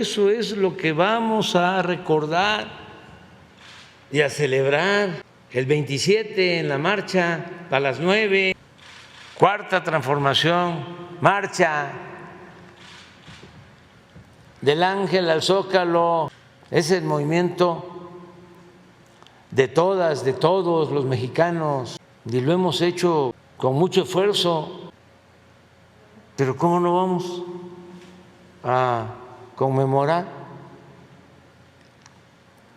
Eso es lo que vamos a recordar y a celebrar el 27 en la marcha a las 9. Cuarta transformación, marcha del Ángel al Zócalo. Es el movimiento de todas, de todos los mexicanos y lo hemos hecho con mucho esfuerzo. Pero ¿cómo no vamos a conmemorar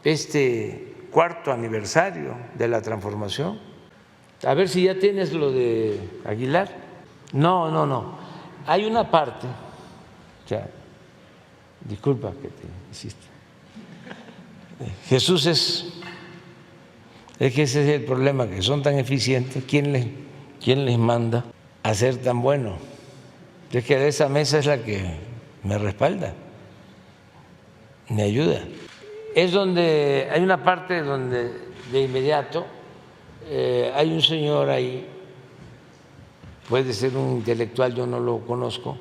este cuarto aniversario de la transformación? A ver si ya tienes lo de Aguilar. No. Hay una parte, o sea, disculpa que te insista. Jesús es que ese es el problema, que son tan eficientes. ¿Quién les manda a ser tan buenos? Es que esa mesa es la que me respalda, me ayuda. Es donde hay una parte donde de inmediato hay un señor ahí, puede ser un intelectual, yo no lo conozco,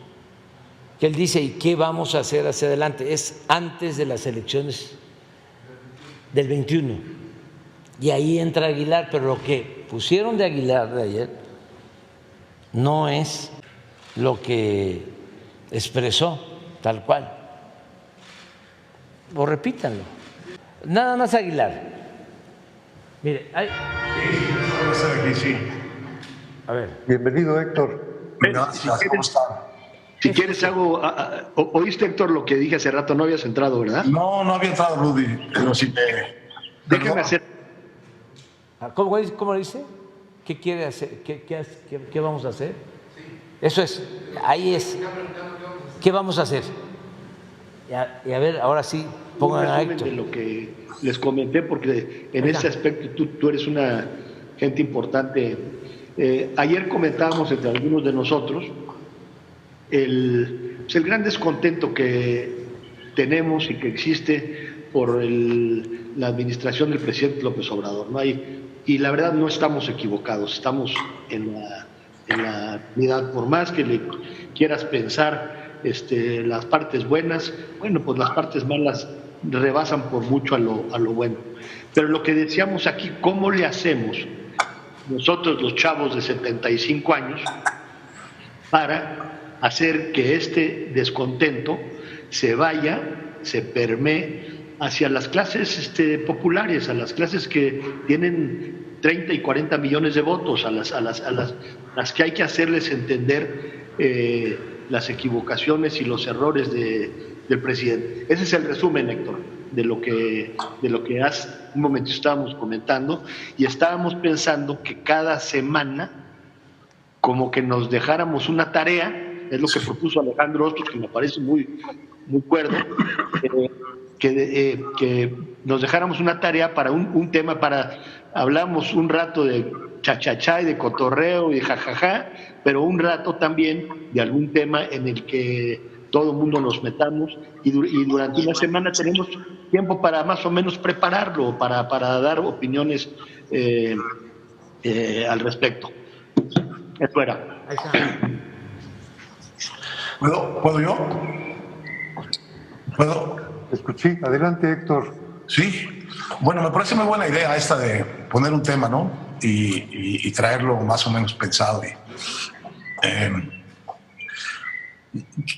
que él dice: ¿y qué vamos a hacer hacia adelante? Es antes de las elecciones del 21. Y ahí entra Aguilar, pero lo que pusieron de Aguilar de ayer no es lo que expresó tal cual. O repítanlo. Nada más Aguilar. Mire, hay... Sí. A ver. Bienvenido, Héctor. Si quieres ¿oíste, Héctor, lo que dije hace rato? No habías entrado, ¿verdad? No había entrado, Rudy, pero sí Déjame hacer. ¿Cómo dice? ¿Qué quiere hacer? ¿Qué vamos a hacer? Eso es, ahí es. ¿Qué vamos a hacer? Y a ver, ahora sí, pongan a Héctor. De lo que les comenté, porque en ese aspecto tú eres una gente importante. Ayer comentábamos entre algunos de nosotros el gran descontento que tenemos y que existe por la administración del presidente López Obrador. Y la verdad no estamos equivocados, estamos en la unidad. Por más que le quieras pensar las partes buenas, bueno, pues las partes malas rebasan por mucho a lo bueno. Pero lo que decíamos aquí, ¿cómo le hacemos nosotros los chavos de 75 años para hacer que este descontento se vaya, se permee hacia las clases populares, a las clases que tienen 30 y 40 millones de votos, a las que hay que hacerles entender las equivocaciones y los errores del presidente? Ese es el resumen, Héctor, de lo que hace un momento estábamos comentando, y estábamos pensando que cada semana como que nos dejáramos una tarea. Es lo que propuso Alejandro Ostros, que me parece muy cuerdo, que nos dejáramos una tarea para un tema, hablamos un rato de chachachá y de cotorreo y de jajaja, pero un rato también de algún tema en el que todo el mundo nos metamos, y durante una semana tenemos tiempo para más o menos prepararlo, para dar opiniones al respecto. Eso era. ¿Puedo yo? ¿Puedo? Escuché. Adelante, Héctor. Sí. Bueno, me parece muy buena idea esta de poner un tema, ¿no? Y traerlo más o menos pensado.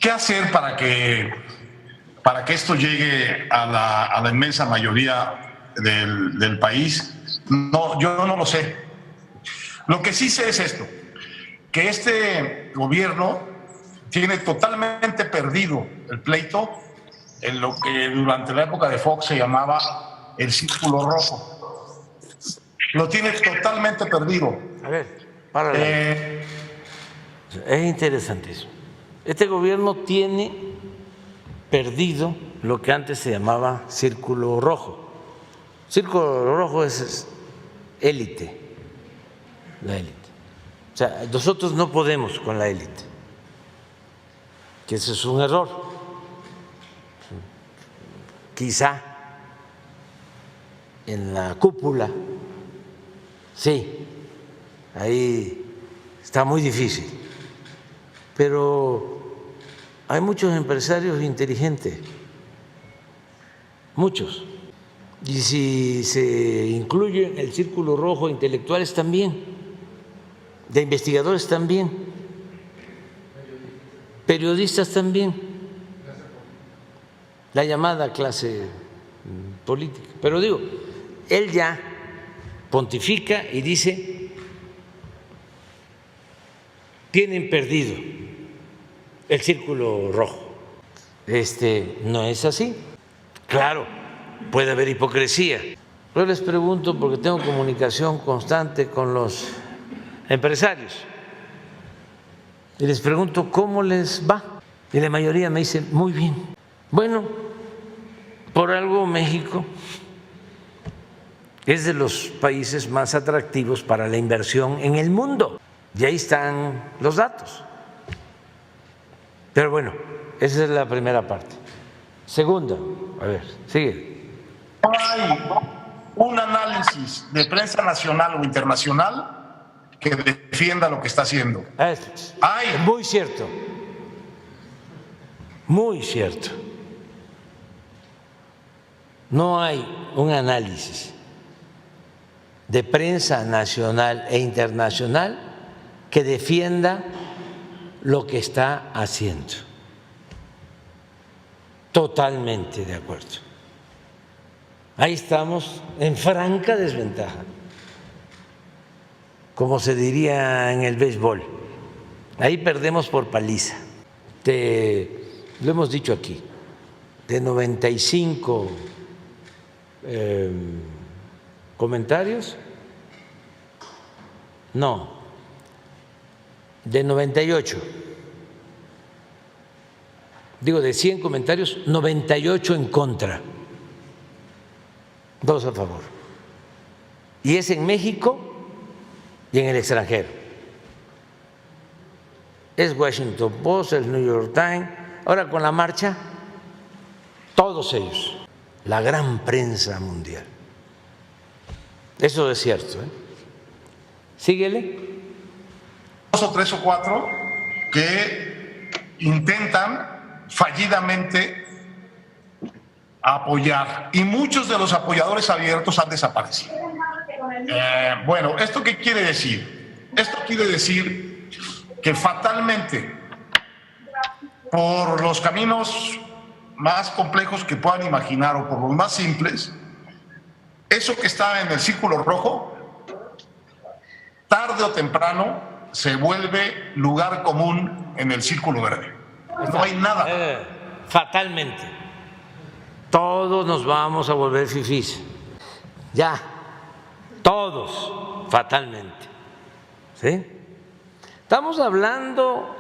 ¿Qué hacer para que esto llegue a la inmensa mayoría del país? No, yo no lo sé. Lo que sí sé es esto, que este gobierno tiene totalmente perdido el pleito en lo que durante la época de Fox se llamaba el círculo rojo. Lo tiene totalmente perdido. A ver, párale. Es interesante eso. Este gobierno tiene perdido lo que antes se llamaba círculo rojo. Círculo rojo es élite, la élite. O sea, nosotros no podemos con la élite, que ese es un error. Quizá en la cúpula, sí, ahí está muy difícil, pero hay muchos empresarios inteligentes muchos. Y si se incluye el círculo rojo, intelectuales también, de investigadores también, periodistas también, la llamada clase política. Pero digo, él ya pontifica y dice, tienen perdido el círculo rojo. No es así. Claro, puede haber hipocresía. Yo les pregunto, porque tengo comunicación constante con los empresarios, y les pregunto cómo les va. Y la mayoría me dice, muy bien. Bueno, por algo México es de los países más atractivos para la inversión en el mundo. Y ahí están los datos. Pero bueno, esa es la primera parte. Segunda, a ver, sigue. No hay un análisis de prensa nacional o internacional que defienda lo que está haciendo. Hay. Muy cierto. Muy cierto. No hay un análisis de prensa nacional e internacional que defienda lo que está haciendo. Totalmente de acuerdo. Ahí estamos en franca desventaja, como se diría en el béisbol. Ahí perdemos por paliza. Lo hemos dicho aquí, de 95 comentarios, no, de 98, digo, de 100 comentarios, 98 en contra, 2 a favor. Y es en México y en el extranjero. Es Washington Post, el New York Times, ahora con la marcha, todos ellos, la gran prensa mundial. Eso es cierto, ¿eh? Síguele. 2 o 3 o 4 que intentan fallidamente apoyar, y muchos de los apoyadores abiertos han desaparecido. Bueno, ¿esto qué quiere decir? Esto quiere decir que fatalmente, por los caminos más complejos que puedan imaginar o por los más simples, eso que está en el círculo rojo, tarde o temprano se vuelve lugar común en el círculo verde. No hay nada. Fatalmente. Todos nos vamos a volver fifís. Ya. Todos. Fatalmente. ¿Sí? Estamos hablando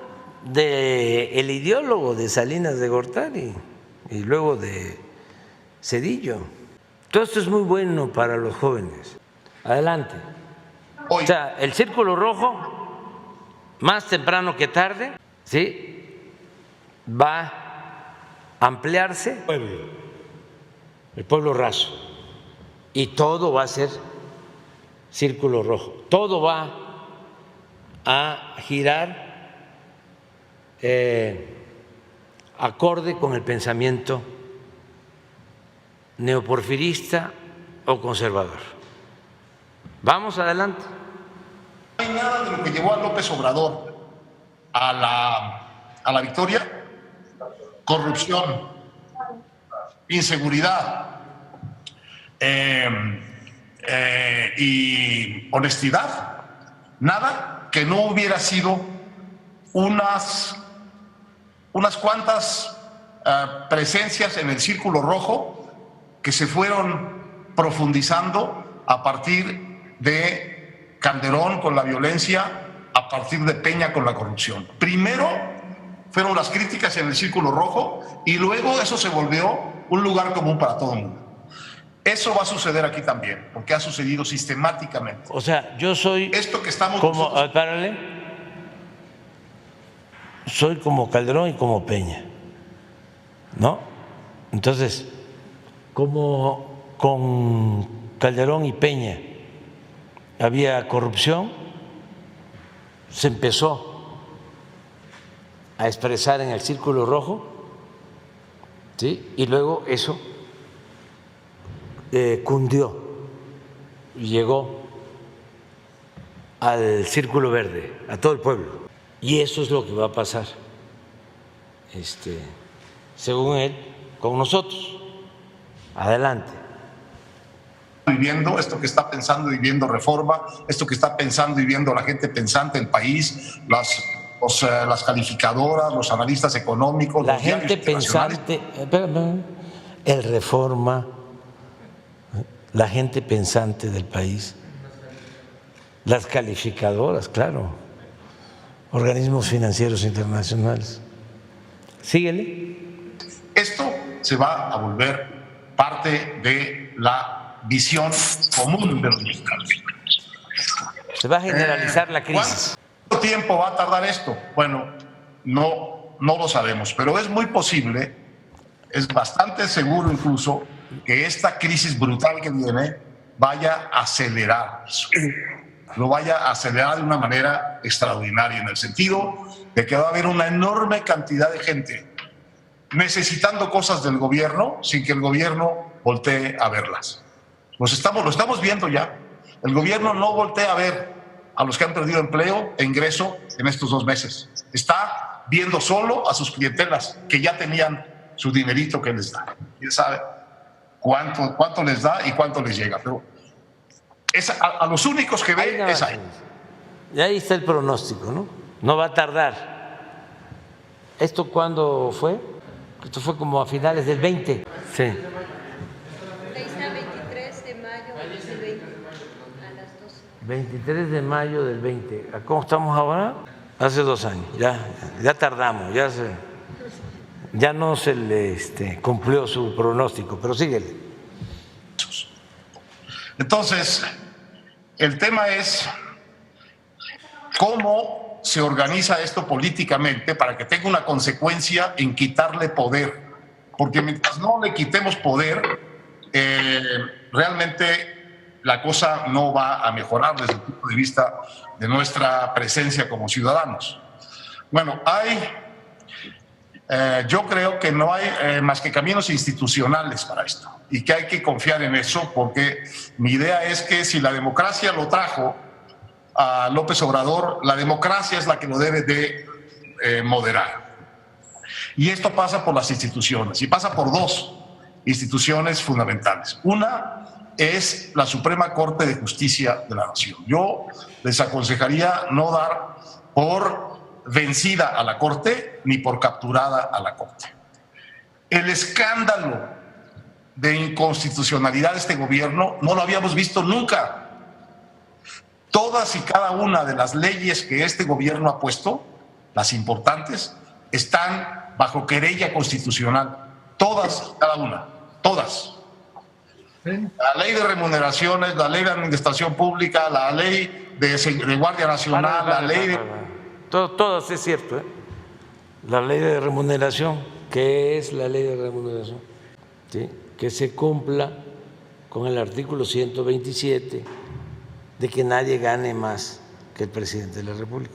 del ideólogo de Salinas de Gortari y luego de Zedillo. Todo esto es muy bueno para los jóvenes. Adelante. O sea, el círculo rojo, más temprano que tarde, ¿sí?, va a ampliarse el pueblo raso, y todo va a ser círculo rojo. Todo va a girar acorde con el pensamiento neoporfirista o conservador. Vamos adelante. No hay nada de lo que llevó a López Obrador a la victoria: corrupción, inseguridad y honestidad. Nada que no hubiera sido unas cuantas presencias en el círculo rojo que se fueron profundizando a partir de Calderón con la violencia, a partir de Peña con la corrupción. Primero fueron las críticas en el círculo rojo y luego eso se volvió un lugar común para todo el mundo. Eso va a suceder aquí también, porque ha sucedido sistemáticamente. O sea, yo soy esto que estamos como, párale, soy como Calderón y como Peña, ¿no? Entonces, como con Calderón y Peña había corrupción, se empezó a expresar en el círculo rojo, ¿sí?, y luego eso cundió y llegó al Círculo Verde, a todo el pueblo. Y eso es lo que va a pasar, según él, con nosotros. Adelante. Viviendo esto que está pensando y viviendo Reforma, esto que está pensando y viendo la gente pensante del país, las calificadoras, los analistas económicos, la los gente pensante, el Reforma, la gente pensante del país, las calificadoras, claro, organismos financieros internacionales. Síguele. Esto se va a volver parte de la visión común de los mexicanos. Se va a generalizar la crisis. ¿Cuánto tiempo va a tardar esto? Bueno, no lo sabemos, pero es muy posible, es bastante seguro incluso, que esta crisis brutal que viene vaya a acelerar eso. Lo vaya a acelerar de una manera extraordinaria, en el sentido de que va a haber una enorme cantidad de gente necesitando cosas del gobierno sin que el gobierno voltee a verlas. Lo estamos viendo ya. El gobierno no voltea a ver a los que han perdido empleo e ingreso en estos 2 meses. Está viendo solo a sus clientelas que ya tenían su dinerito que les da. ¿Quién sabe cuánto les da y cuánto les llega? Pero a los únicos que ve es ahí. Y ahí está el pronóstico, ¿no? No va a tardar. ¿Esto cuándo fue? Esto fue como a finales del 20. Sí. 23 de mayo del 20 a las 12. 23 de mayo del 20. ¿Cómo estamos ahora? Hace 2 años. Ya tardamos, ya no se le cumplió su pronóstico, pero síguele. Entonces, el tema es cómo se organiza esto políticamente para que tenga una consecuencia en quitarle poder. Porque mientras no le quitemos poder, realmente la cosa no va a mejorar desde el punto de vista de nuestra presencia como ciudadanos. Bueno, yo creo que no hay más que caminos institucionales para esto y que hay que confiar en eso, porque mi idea es que si la democracia lo trajo a López Obrador, la democracia es la que lo debe de moderar. Y esto pasa por las instituciones, y pasa por 2 instituciones fundamentales. Una es la Suprema Corte de Justicia de la Nación. Yo les aconsejaría no dar por vencida a la Corte ni por capturada a la Corte. El escándalo de inconstitucionalidad de este gobierno no lo habíamos visto nunca. Todas y cada una de las leyes que este gobierno ha puesto, las importantes, están bajo querella constitucional. Todas y cada una, todas. La ley de remuneraciones, la ley de administración pública, la ley de Guardia Nacional, la ley de... Todas, es cierto, ¿eh? La ley de remuneración, ¿qué es la ley de remuneración? ¿Sí? Que se cumpla con el artículo 127 de que nadie gane más que el presidente de la República.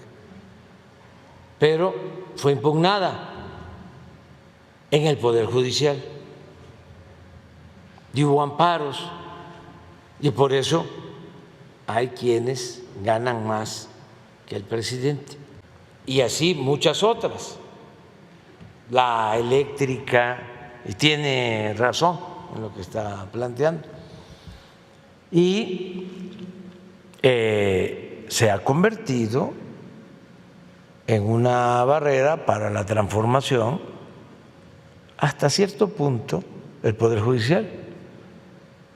Pero fue impugnada en el Poder Judicial y hubo amparos, y por eso hay quienes ganan más que el presidente. Y así muchas otras. La eléctrica, y tiene razón en lo que está planteando. Y se ha convertido en una barrera para la transformación hasta cierto punto el Poder Judicial.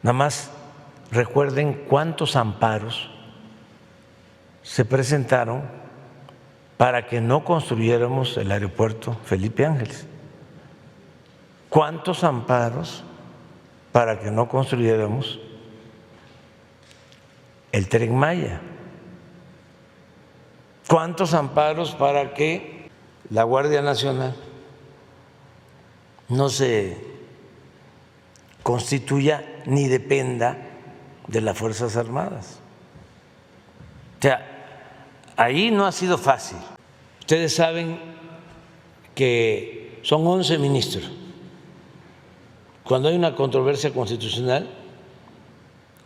Nada más recuerden cuántos amparos se presentaron para que no construyéramos el aeropuerto Felipe Ángeles. ¿Cuántos amparos para que no construyéramos el Tren Maya? ¿Cuántos amparos para que la Guardia Nacional no se constituya ni dependa de las Fuerzas Armadas? O sea, ahí no ha sido fácil. Ustedes saben que son 11 ministros. Cuando hay una controversia constitucional,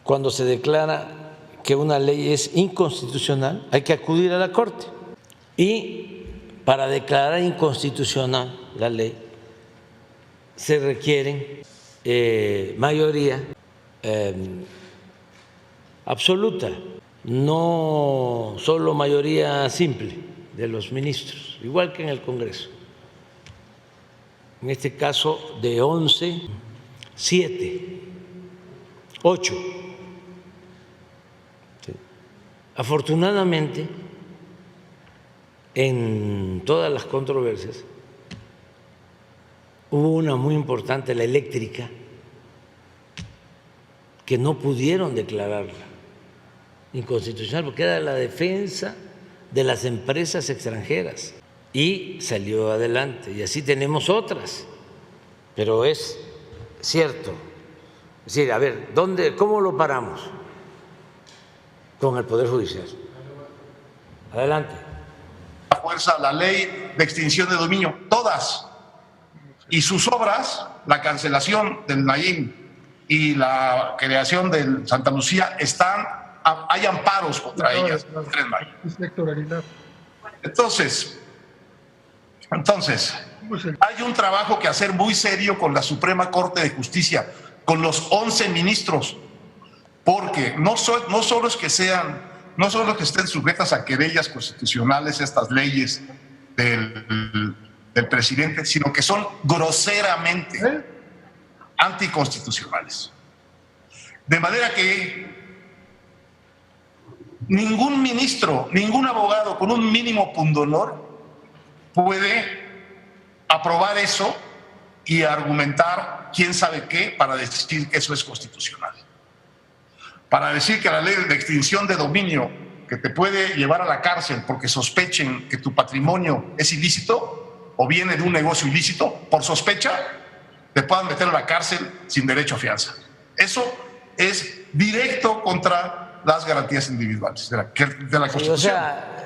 cuando se declara que una ley es inconstitucional, hay que acudir a la Corte. Y para declarar inconstitucional la ley se requieren mayoría absoluta, no solo mayoría simple de los ministros, igual que en el Congreso. En este caso de 11, 7, 8. Afortunadamente, en todas las controversias, hubo una muy importante, la eléctrica, que no pudieron declararla inconstitucional porque era la defensa de las empresas extranjeras y salió adelante. Y así tenemos otras, pero es cierto. Es decir, a ver, ¿cómo lo paramos? Con el Poder Judicial. Adelante. La fuerza, la ley de extinción de dominio, todas. Y sus obras, la cancelación del Naim y la creación del Santa Lucía, hay amparos contra ellas. Entonces, hay un trabajo que hacer muy serio con la Suprema Corte de Justicia, con los 11 ministros, porque no solo es que estén sujetas a querellas constitucionales estas leyes del presidente, sino que son groseramente anticonstitucionales. De manera que ningún ministro, ningún abogado con un mínimo pundonor puede aprobar eso y argumentar quién sabe qué para decir que eso es constitucional. Para decir que la ley de extinción de dominio, que te puede llevar a la cárcel porque sospechen que tu patrimonio es ilícito o viene de un negocio ilícito, por sospecha, te puedan meter a la cárcel sin derecho a fianza. Eso es directo contra las garantías individuales de la Constitución. Sí, o sea,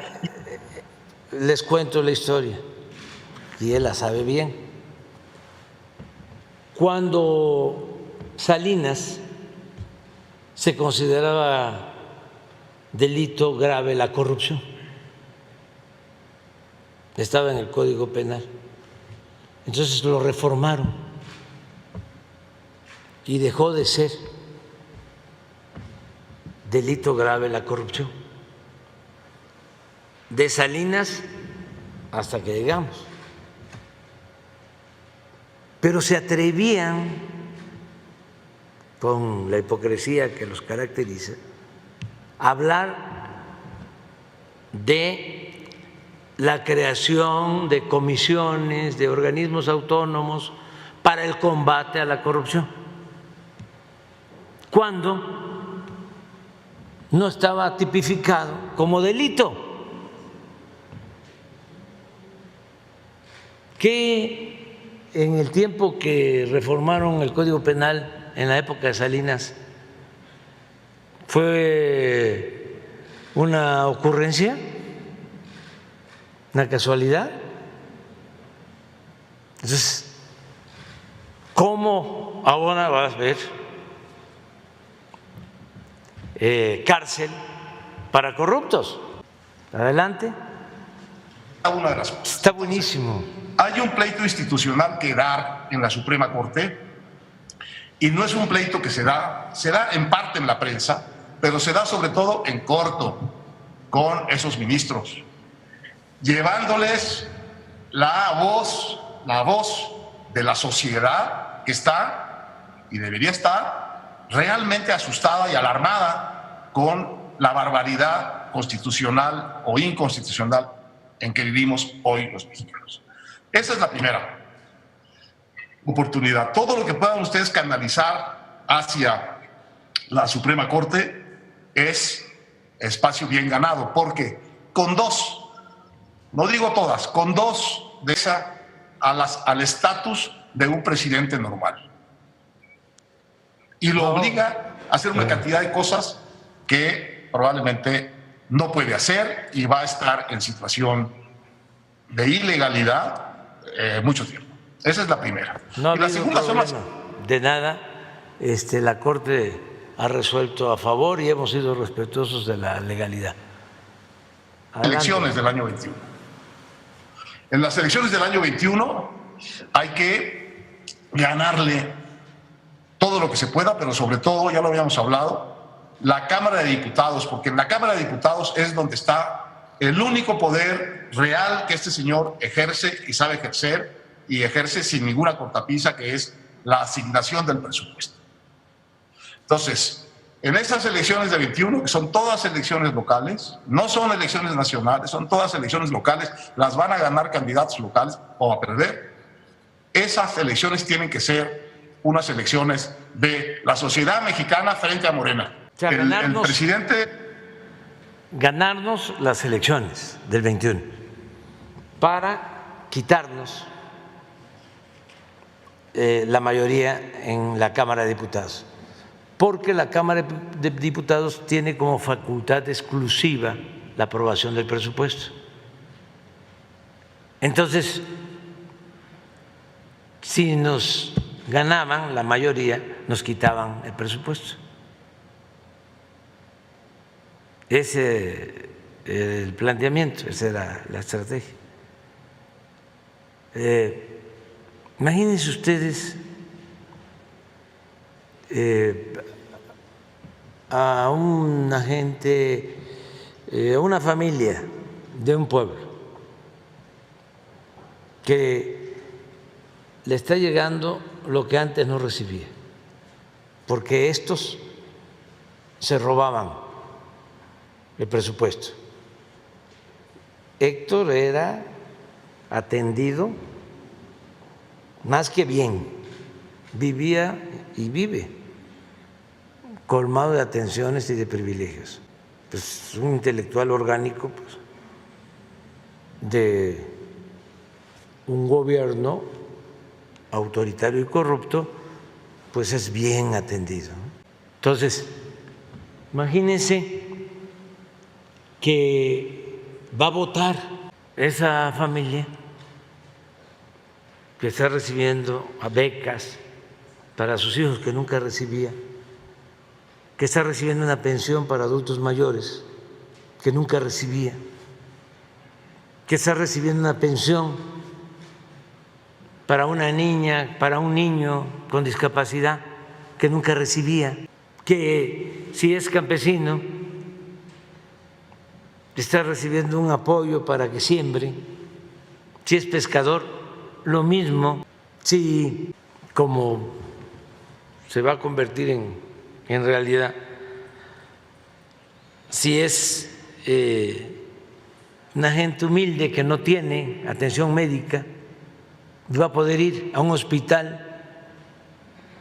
les cuento la historia y él la sabe bien. Cuando Salinas se consideraba delito grave la corrupción, estaba en el Código Penal, entonces lo reformaron y dejó de ser delito grave la corrupción. De Salinas hasta que llegamos. Pero se atrevían, con la hipocresía que los caracteriza, a hablar de la creación de comisiones, de organismos autónomos para el combate a la corrupción, cuando no estaba tipificado como delito. Que en el tiempo que reformaron el Código Penal, en la época de Salinas, fue una ocurrencia, una casualidad. Entonces, ¿cómo ahora vas a ver cárcel para corruptos? Adelante. Una de las cosas. Está buenísimo. Hay un pleito institucional que dar en la Suprema Corte y no es un pleito que se da en parte en la prensa, pero se da sobre todo en corto con esos ministros, llevándoles la voz de la sociedad que está y debería estar realmente asustada y alarmada con la barbaridad constitucional o inconstitucional en que vivimos hoy los mexicanos. Esa es la primera oportunidad. Todo lo que puedan ustedes canalizar hacia la Suprema Corte es espacio bien ganado, porque con dos, no digo todas, con dos de esas al estatus de un presidente normal. Y lo obliga a hacer una cantidad de cosas que probablemente no puede hacer y va a estar en situación de ilegalidad mucho tiempo. Esa es la primera. No y la segunda son las... de nada. La Corte ha resuelto a favor y hemos sido respetuosos de la legalidad. Adelante. Elecciones del año 21. En las elecciones del año 21 hay que ganarle todo lo que se pueda, pero sobre todo, ya lo habíamos hablado, la Cámara de Diputados, porque en la Cámara de Diputados es donde está el único poder real que este señor ejerce y sabe ejercer, y ejerce sin ninguna cortapisa, que es la asignación del presupuesto. Entonces, en estas elecciones de 21, que son todas elecciones locales, no son elecciones nacionales, son todas elecciones locales, las van a ganar candidatos locales o a perder. Esas elecciones tienen que ser unas elecciones de la sociedad mexicana frente a Morena. O sea, El presidente... Ganarnos las elecciones del 21 para quitarnos la mayoría en la Cámara de Diputados, porque la Cámara de Diputados tiene como facultad exclusiva la aprobación del presupuesto. Entonces, si nos ganaban la mayoría, nos quitaban el presupuesto. Ese era el planteamiento, esa era la estrategia. Imagínense ustedes a una gente, a una familia de un pueblo que le está llegando lo que antes no recibía, porque estos se robaban el presupuesto. Héctor era atendido más que bien, vivía y vive colmado de atenciones y de privilegios. Pues un intelectual orgánico, pues, de un gobierno autoritario y corrupto, pues es bien atendido. Entonces, imagínense que va a votar esa familia que está recibiendo becas para sus hijos que nunca recibía, que está recibiendo una pensión para adultos mayores que nunca recibía, que está recibiendo una pensión para una niña, para un niño con discapacidad que nunca recibía, que si es campesino está recibiendo un apoyo para que siembre, si es pescador, lo mismo, si como se va a convertir en realidad, si es una gente humilde que no tiene atención médica, va a poder ir a un hospital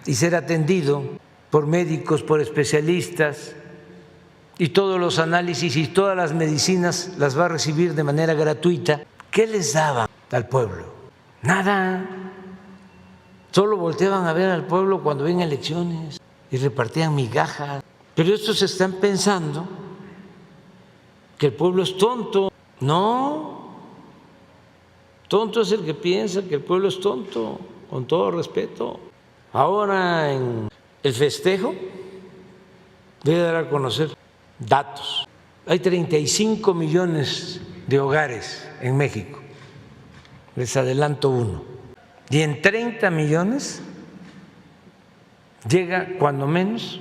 y ser atendido por médicos, por especialistas, y todos los análisis y todas las medicinas las va a recibir de manera gratuita. ¿Qué les daban al pueblo? Nada. Solo volteaban a ver al pueblo cuando ven elecciones y repartían migajas. Pero estos están pensando que el pueblo es tonto. No, tonto es el que piensa que el pueblo es tonto, con todo respeto. Ahora en el festejo voy a dar a conocer datos. Hay 35 millones de hogares en México, les adelanto uno, y en 30 millones llega cuando menos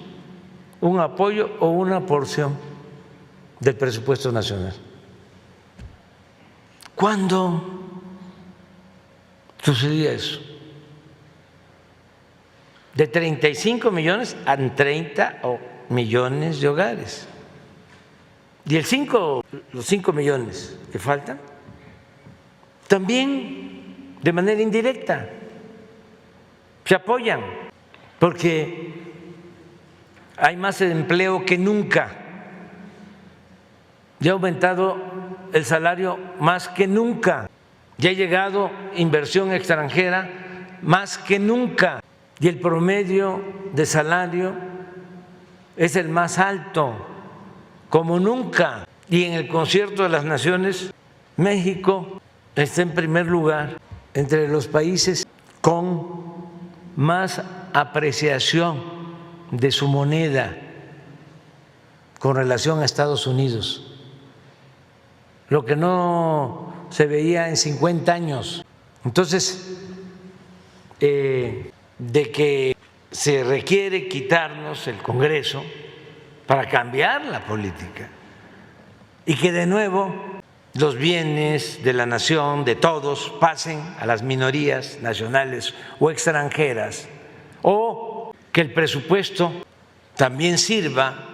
un apoyo o una porción del presupuesto nacional. ¿Cuándo sucedía eso? De 35 millones a 30 millones de hogares. Y los 5 millones que faltan, también de manera indirecta se apoyan, porque hay más empleo que nunca, ya ha aumentado el salario más que nunca, ya ha llegado inversión extranjera más que nunca, y el promedio de salario es el más alto como nunca. Y en el concierto de las naciones, México está en primer lugar entre los países con más apreciación de su moneda. con relación a Estados Unidos, lo que no se veía en 50 años. Entonces, de que se requiere quitarnos el Congreso para cambiar la política y que de nuevo los bienes de la nación, de todos, pasen a las minorías nacionales o extranjeras, o que el presupuesto también sirva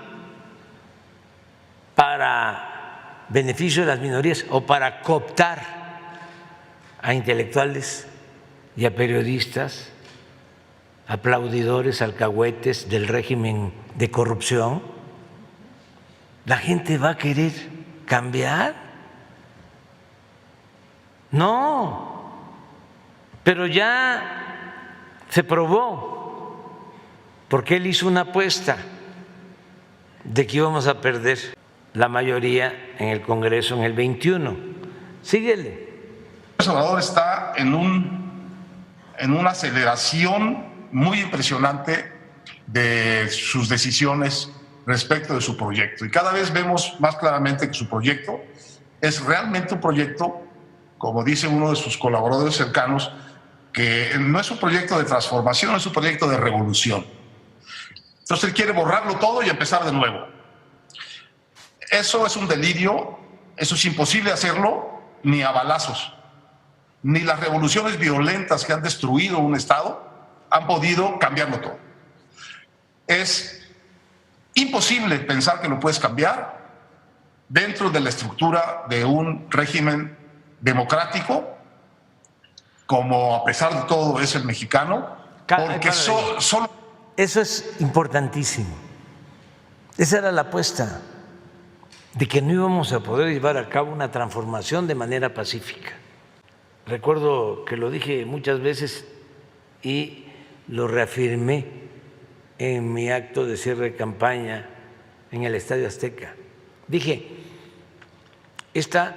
para beneficio de las minorías o para cooptar a intelectuales y a periodistas, aplaudidores, alcahuetes del régimen de corrupción. ¿La gente va a querer cambiar? No, pero ya se probó, porque él hizo una apuesta de que íbamos a perder la mayoría en el Congreso en el 21. Síguele. El Salvador está en una aceleración muy impresionante de sus decisiones respecto de su proyecto. Y cada vez vemos más claramente que su proyecto es realmente un proyecto, como dice uno de sus colaboradores cercanos, que no es un proyecto de transformación, es un proyecto de revolución. Entonces él quiere borrarlo todo y empezar de nuevo. Eso es un delirio, eso es imposible hacerlo ni a balazos. Ni las revoluciones violentas que han destruido un Estado han podido cambiarlo todo. Es imposible pensar que lo puedes cambiar dentro de la estructura de un régimen democrático, como a pesar de todo es el mexicano, porque solo... Eso es importantísimo. Esa era la apuesta, de que no íbamos a poder llevar a cabo una transformación de manera pacífica. Recuerdo que lo dije muchas veces y lo reafirmé en mi acto de cierre de campaña en el Estadio Azteca. Dije, esta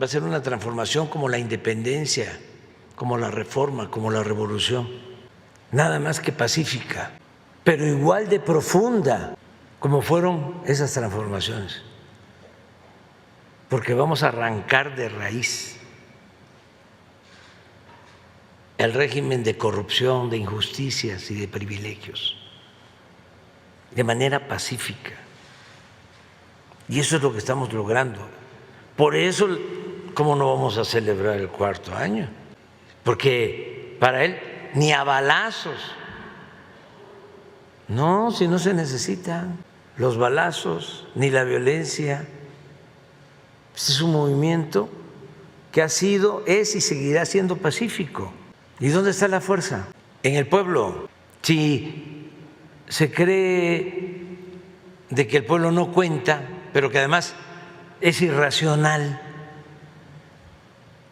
va a ser una transformación como la independencia, como la reforma, como la revolución, nada más que pacífica, pero igual de profunda como fueron esas transformaciones, porque vamos a arrancar de raíz el régimen de corrupción, de injusticias y de privilegios, de manera pacífica. Y eso es lo que estamos logrando. Por eso, ¿cómo no vamos a celebrar el 4º año? Porque para él ni a balazos. No, si no se necesitan los balazos ni la violencia. Este es un movimiento que ha sido, es y seguirá siendo pacífico. ¿Y dónde está la fuerza? En el pueblo. Si se cree de que el pueblo no cuenta, pero que además es irracional,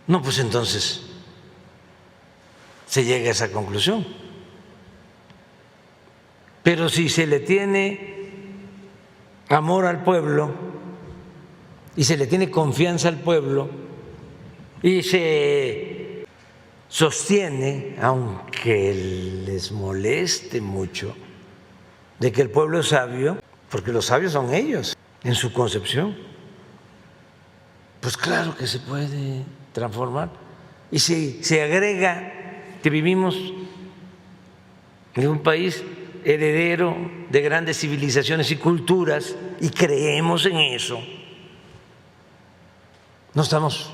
no, pues entonces se llega a esa conclusión. Pero si se le tiene amor al pueblo y se le tiene confianza al pueblo y se sostiene, aunque les moleste mucho, de que el pueblo es sabio, porque los sabios son ellos en su concepción, pues claro que se puede transformar. Y si se agrega que vivimos en un país heredero de grandes civilizaciones y culturas y creemos en eso, no estamos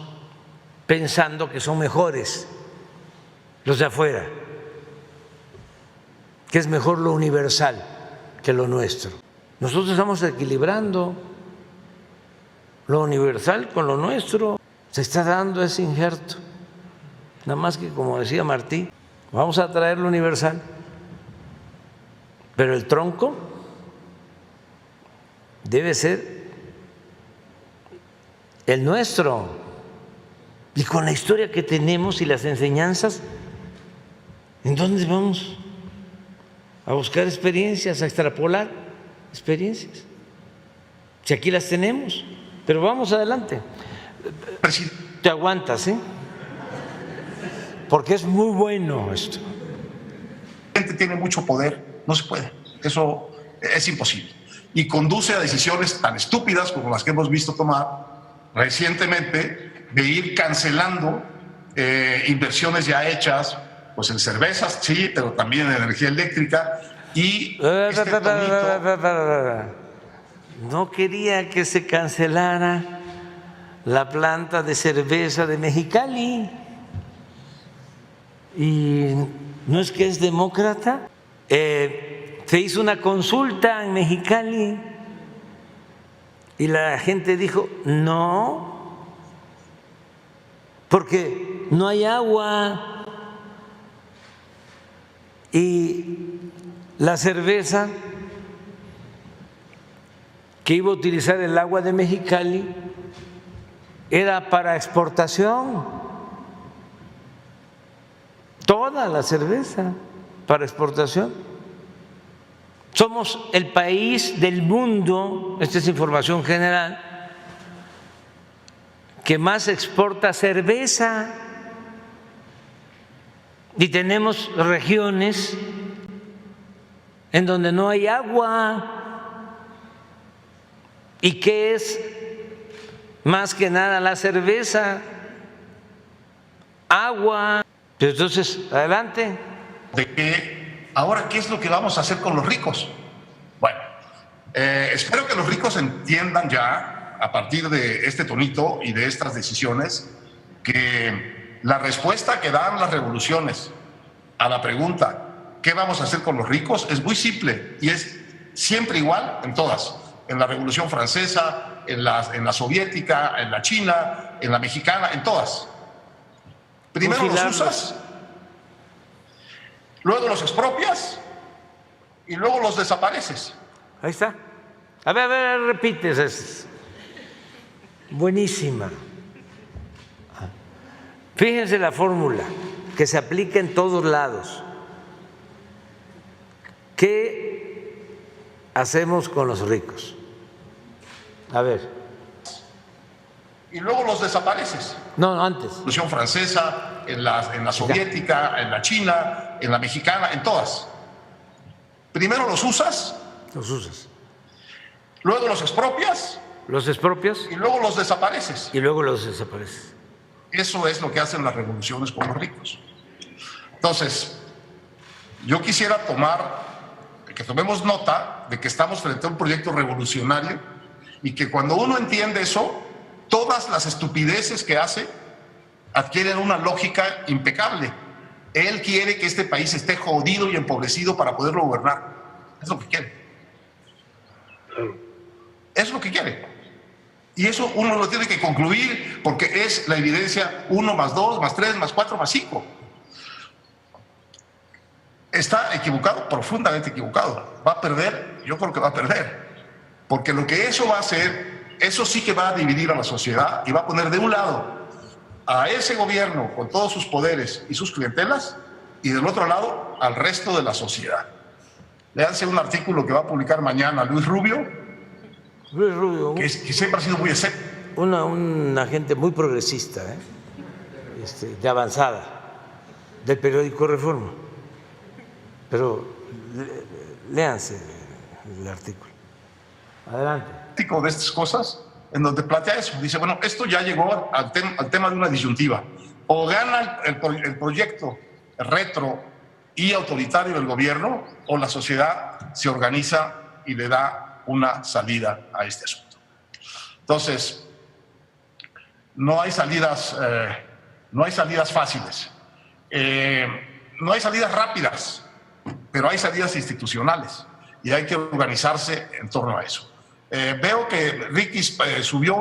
pensando que son mejores los de afuera, que es mejor lo universal que lo nuestro. Nosotros estamos equilibrando lo universal con lo nuestro. Se está dando ese injerto. Nada más que, como decía Martí, vamos a traer lo universal, pero el tronco debe ser el nuestro. Y con la historia que tenemos y las enseñanzas, ¿en dónde vamos a buscar experiencias, a extrapolar experiencias? Si aquí las tenemos, pero vamos adelante. Te aguantas, ¿eh? Porque es muy bueno esto. La gente tiene mucho poder, no se puede, eso es imposible. y conduce a decisiones tan estúpidas como las que hemos visto tomar recientemente, de ir cancelando inversiones ya hechas, pues en cervezas, sí, pero también en energía eléctrica. Y no quería que se cancelara la planta de cerveza de Mexicali. Y no es que es demócrata. Se hizo una consulta en Mexicali y la gente dijo no, porque no hay agua y la cerveza que iba a utilizar el agua de Mexicali era para exportación, toda la cerveza para exportación. Somos el país del mundo, esta es información general, que más exporta cerveza, y tenemos regiones en donde no hay agua. ¿Y qué es más que nada la cerveza? Agua. Entonces, adelante. De que ahora, ¿qué es lo que vamos a hacer con los ricos? Bueno, espero que los ricos entiendan ya, a partir de este tonito y de estas decisiones, que la respuesta que dan las revoluciones a la pregunta ¿qué vamos a hacer con los ricos? Es muy simple y es siempre igual en todas. En la Revolución Francesa, en la soviética, en la china, en la mexicana, en todas. Primero los usas, luego los expropias y luego los desapareces. Ahí está. A ver, repites. Es buenísima. Fíjense la fórmula que se aplica en todos lados. ¿Qué hacemos con los ricos? A ver. Y luego los desapareces. No, antes. La Revolución Francesa, en la soviética, en la china, en la mexicana, en todas. Primero los usas. Los usas. Luego los expropias. Los expropias. Y luego los desapareces. Y luego los desapareces. Eso es lo que hacen las revoluciones con los ricos. Entonces, yo quisiera que tomemos nota de que estamos frente a un proyecto revolucionario y que cuando uno entiende eso, todas las estupideces que hace adquieren una lógica impecable. Él quiere que este país esté jodido y empobrecido para poderlo gobernar. Es lo que quiere. Es lo que quiere. Y eso uno lo tiene que concluir porque es la evidencia 1 más 2 más 3 más 4 más 5. Está equivocado, profundamente equivocado. Va a perder, yo creo que va a perder. Porque lo que eso va a hacer, eso sí que va a dividir a la sociedad y va a poner de un lado a ese gobierno con todos sus poderes y sus clientelas y del otro lado al resto de la sociedad. Léanse un artículo que va a publicar mañana Luis Rubio, que siempre ha sido muy escéptico. Una gente muy progresista, de avanzada, del periódico Reforma. Pero léanse el artículo. Adelante. De estas cosas, en donde plantea eso. Dice, bueno, esto ya llegó al tema de una disyuntiva. O gana el proyecto retro y autoritario del gobierno, o la sociedad se organiza y le da una salida a este asunto. Entonces, no hay salidas fáciles, no hay salidas rápidas, pero hay salidas institucionales y hay que organizarse en torno a eso. Veo que Ricky subió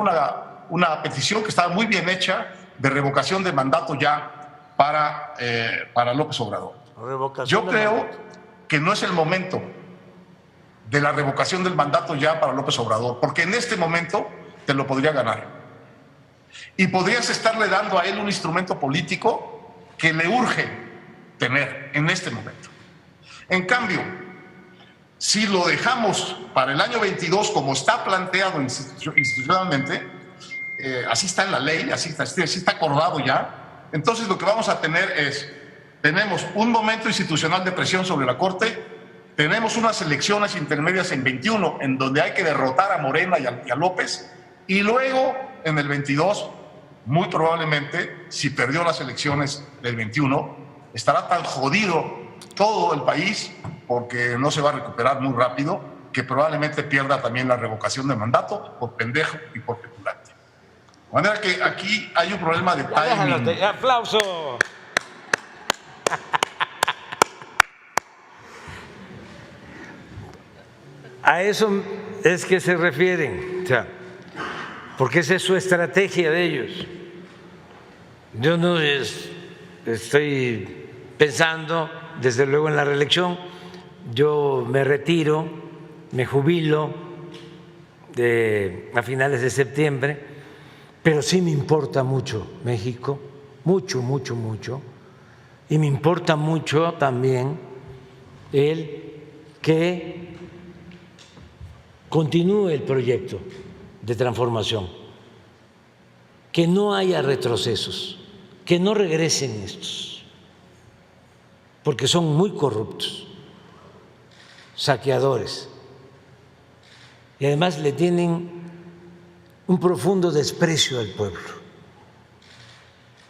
una petición que estaba muy bien hecha de revocación de mandato ya para López Obrador. Yo creo que no es el momento de la revocación del mandato ya para López Obrador, porque en este momento te lo podría ganar. Y podrías estarle dando a él un instrumento político que le urge tener en este momento. En cambio, si lo dejamos para el año 22 como está planteado institucionalmente, así está en la ley, así está acordado ya, entonces lo que vamos a tener tenemos un momento institucional de presión sobre la Corte tenemos unas elecciones intermedias en 21, en donde hay que derrotar a Morena y a López, y luego en el 22, muy probablemente, si perdió las elecciones del 21, estará tan jodido todo el país, porque no se va a recuperar muy rápido, que probablemente pierda también la revocación de mandato por pendejo y por petulante. De manera que aquí hay un problema de timing. ¡Aplauso! A eso es que se refieren, o sea, porque esa es su estrategia de ellos. Yo no estoy pensando, desde luego, en la reelección. Yo me retiro, me jubilo a finales de septiembre, pero sí me importa mucho México, mucho, mucho, mucho, y me importa mucho también el que continúe el proyecto de transformación, que no haya retrocesos, que no regresen estos, porque son muy corruptos, saqueadores, y además le tienen un profundo desprecio al pueblo.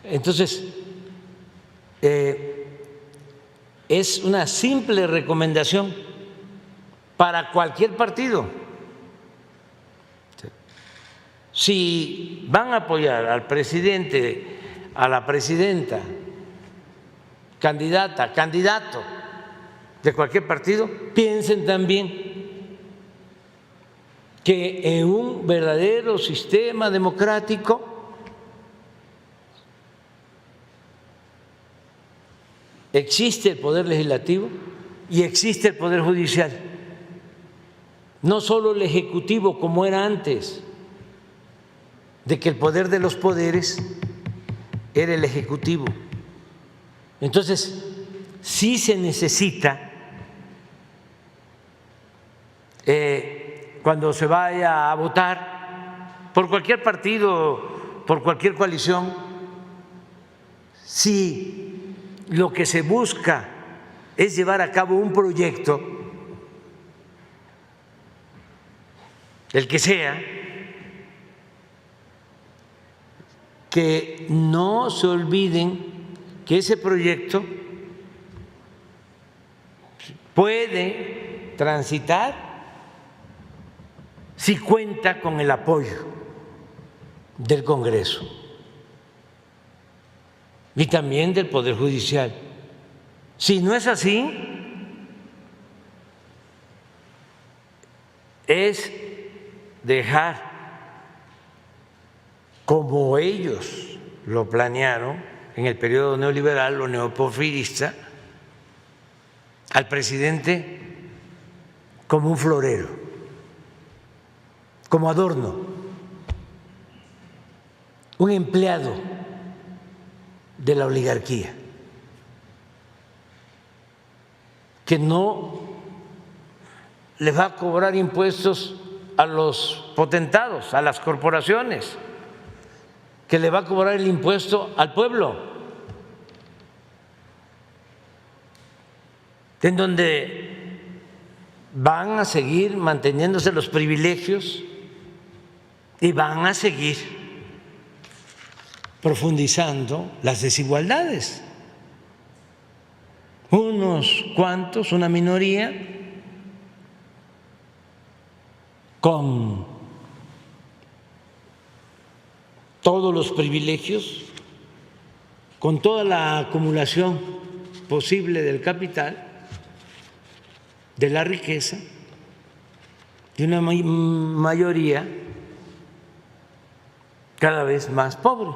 Entonces, es una simple recomendación para cualquier partido. Si van a apoyar al presidente, a la presidenta, candidata, candidato de cualquier partido, piensen también que en un verdadero sistema democrático existe el poder legislativo y existe el poder judicial, no solo el ejecutivo como era antes, de que el poder de los poderes era el ejecutivo. Entonces, sí se necesita, cuando se vaya a votar por cualquier partido, por cualquier coalición, si lo que se busca es llevar a cabo un proyecto, el que sea, que no se olviden que ese proyecto puede transitar si cuenta con el apoyo del Congreso y también del Poder Judicial. Si no es así, es dejar, como ellos lo planearon en el periodo neoliberal o neoporfirista, al presidente como un florero, como adorno, un empleado de la oligarquía, que no le va a cobrar impuestos a los potentados, a las corporaciones, que le va a cobrar el impuesto al pueblo, en donde van a seguir manteniéndose los privilegios y van a seguir profundizando las desigualdades. Unos cuantos, una minoría, con todos los privilegios, con toda la acumulación posible del capital, de la riqueza, de una mayoría cada vez más pobre.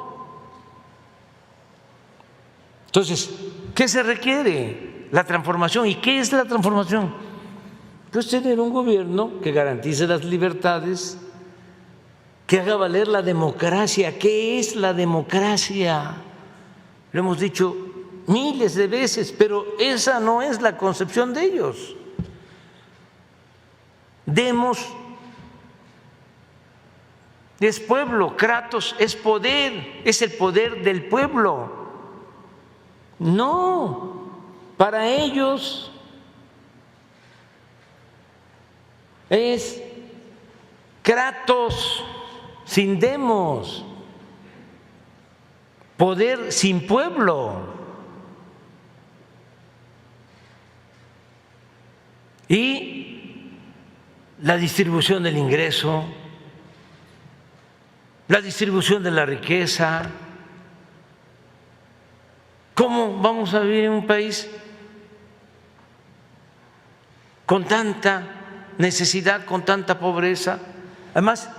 Entonces, ¿qué se requiere? La transformación. ¿Y qué es la transformación? Pues tener un gobierno que garantice las libertades, que haga valer la democracia. ¿Qué es la democracia? Lo hemos dicho miles de veces, pero esa no es la concepción de ellos. Demos es pueblo, Kratos es poder, es el poder del pueblo. No, para ellos es kratos sin demos, poder sin pueblo. Y la distribución del ingreso, la distribución de la riqueza. ¿Cómo vamos a vivir en un país con tanta necesidad, con tanta pobreza? Además,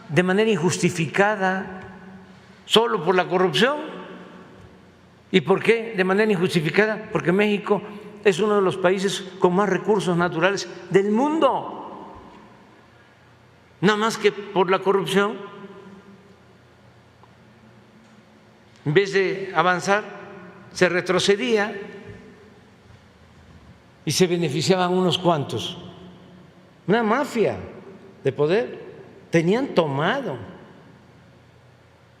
de manera injustificada, solo por la corrupción. ¿Y por qué de manera injustificada? Porque México es uno de los países con más recursos naturales del mundo. Nada más que por la corrupción, en vez de avanzar, se retrocedía y se beneficiaban unos cuantos. Una mafia de poder. Tenían tomado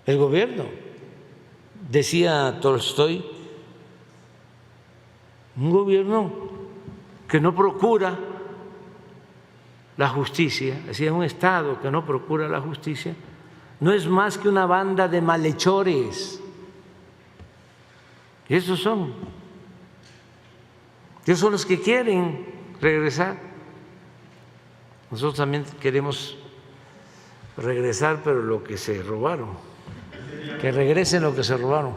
el gobierno. Decía Tolstoy, un gobierno que no procura la justicia, decía, un Estado que no procura la justicia, no es más que una banda de malhechores. Y esos son los que quieren regresar. Nosotros también queremos regresar, pero lo que se robaron, que regresen lo que se robaron.